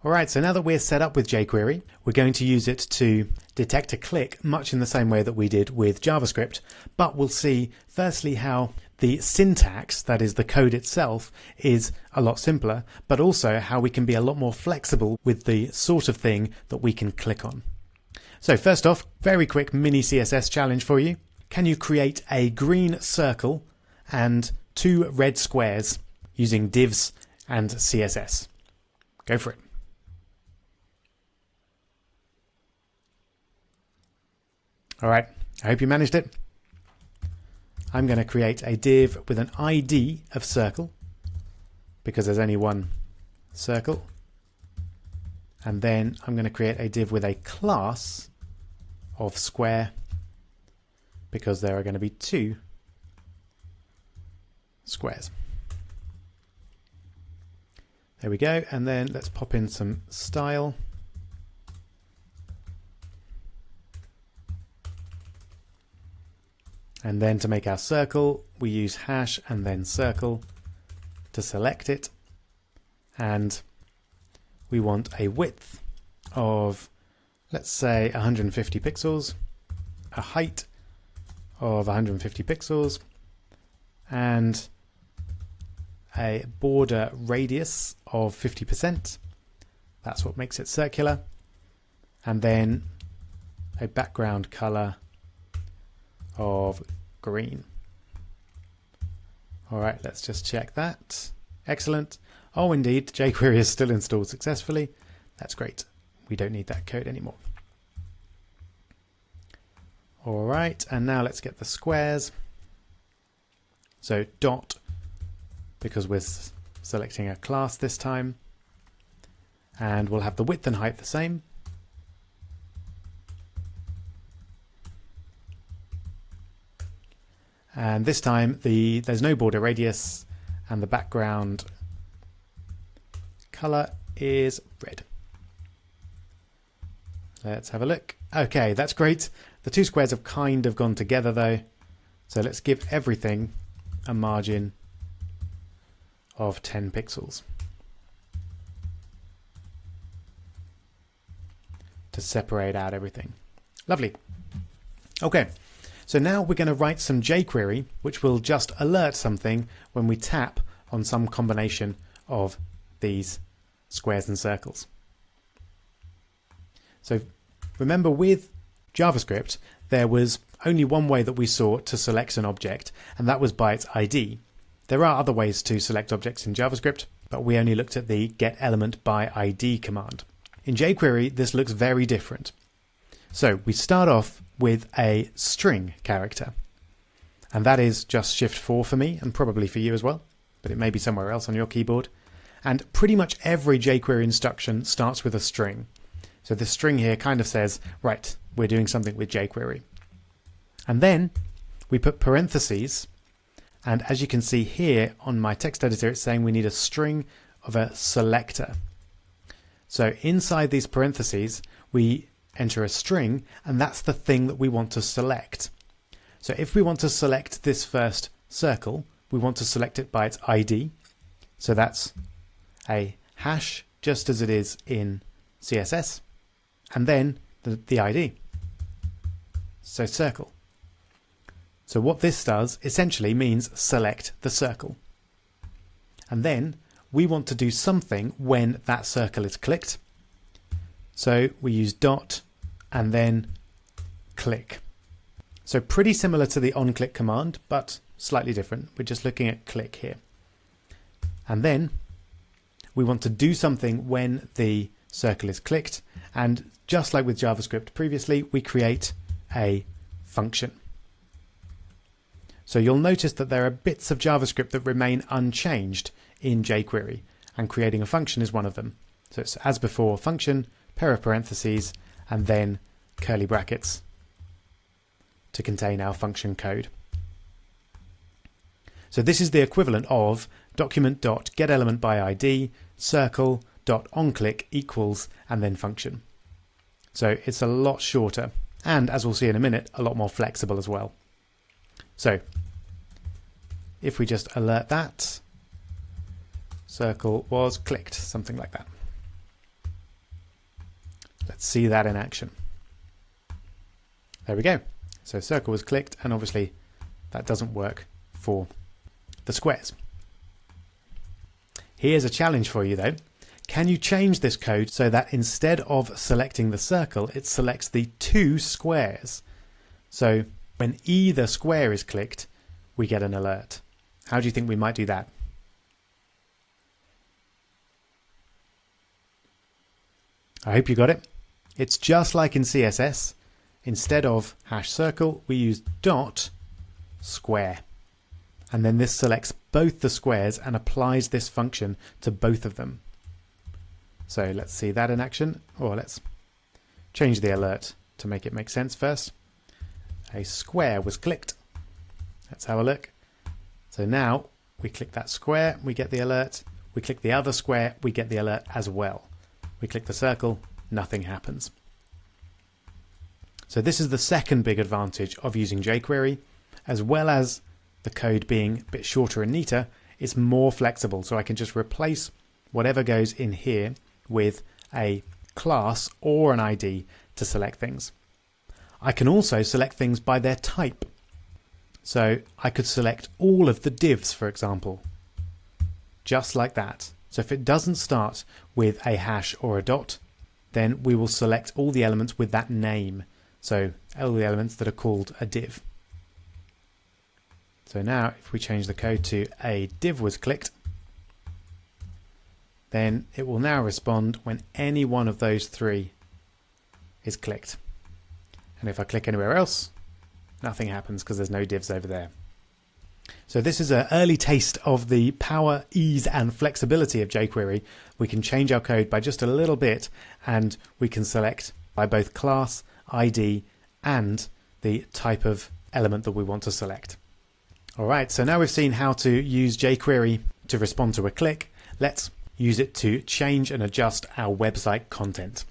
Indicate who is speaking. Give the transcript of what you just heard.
Speaker 1: Alright, so now that we're set up with jQuery, we're going to use it to detect a click much in the same way that we did with JavaScript, but we'll see firstly how the syntax, that is the code itself, is a lot simpler, but also how we can be a lot more flexible with the sort of thing that we can click on. So first off, very quick mini CSS challenge for you. Can you create a green circle and 2 red squares using divs and CSS? Go for it. All right, I hope you managed it. I'm going to create a div with an ID of circle because there's only one circle. And then I'm going to create a div with a class of square because there are going to be 2 squares. There we go. And then let's pop in some style. And then to make our circle, we use hash and then circle to select it. And we want a width of, let's say, 150 pixels, a height of 150 pixels, and a border radius of 50%. That's what makes it circular. And then a background color of green. All right, let's just check that. Excellent. Oh, indeed, jQuery is still installed successfully. That's great. We don't need that code anymore. All right, and now let's get the squares. So dot, because we're selecting a class this time, and we'll have the width and height the same. And this time there's no border radius and the background color is red. Let's have a look. Okay, that's great. The 2 squares have kind of gone together though. So let's give everything a margin of 10 pixels to separate out everything. Lovely. Okay. So now we're going to write some jQuery, which will just alert something when we tap on some combination of these squares and circles. So remember, with JavaScript, there was only one way that we saw to select an object, and that was by its ID. There are other ways to select objects in JavaScript, but we only looked at the getElementById command. In jQuery, this looks very different. So we start off with a string character, and that is just Shift-4 for me, and probably for you as well, but it may be somewhere else on your keyboard. And pretty much every jQuery instruction starts with a string. So the string here kind of says, right, we're doing something with jQuery. And then we put parentheses, and as you can see here on my text editor, it's saying we need a string of a selector. So inside these parentheses, we enter a string, and that's the thing that we want to select. So if we want to select this first circle, we want to select it by its ID. So that's a hash, just as it is in CSS, and then the ID. So circle. So what this does essentially means select the circle. And then we want to do something when that circle is clicked. So we use dot and then click. So pretty similar to the onClick command, but slightly different. We're just looking at click here. And then we want to do something when the circle is clicked. And just like with JavaScript previously, we create a function. So you'll notice that there are bits of JavaScript that remain unchanged in jQuery, and creating a function is one of them. So it's as before, function, pair of parentheses, and then curly brackets to contain our function code. So this is the equivalent of document.getElementById circle.onClick equals and then function. So it's a lot shorter, and as we'll see in a minute, a lot more flexible as well. So if we just alert that, circle was clicked, something like that. see that in action. There we go. So circle was clicked, and obviously that doesn't work for the squares. Here's a challenge for you though. Can you change this code so that instead of selecting the circle, it selects the two squares? So when either square is clicked, we get an alert. How do you think we might do that? I hope you got it. It's just like in CSS. Instead of #circle, we use .square. And then this selects both the squares and applies this function to both of them. So let's see that in action, or let's change the alert to make it make sense first. A square was clicked. Let's have a look. So now we click that square, we get the alert. We click the other square, we get the alert as well. We click the circle, nothing happens. So this is the second big advantage of using jQuery. As well as the code being a bit shorter and neater, it's more flexible. So I can just replace whatever goes in here with a class or an ID to select things. I can also select things by their type. So I could select all of the divs, for example, just like that. So if it doesn't start with a hash or a dot, then we will select all the elements with that name. So all the elements that are called a div. So now if we change the code to a div was clicked, then it will now respond when any one of those three is clicked. And if I click anywhere else, nothing happens because there's no divs over there. So this is an early taste of the power, ease and flexibility of jQuery. We can change our code by just a little bit, and we can select by both class, ID and the type of element that we want to select. Alright, so now we've seen how to use jQuery to respond to a click. Let's use it to change and adjust our website content.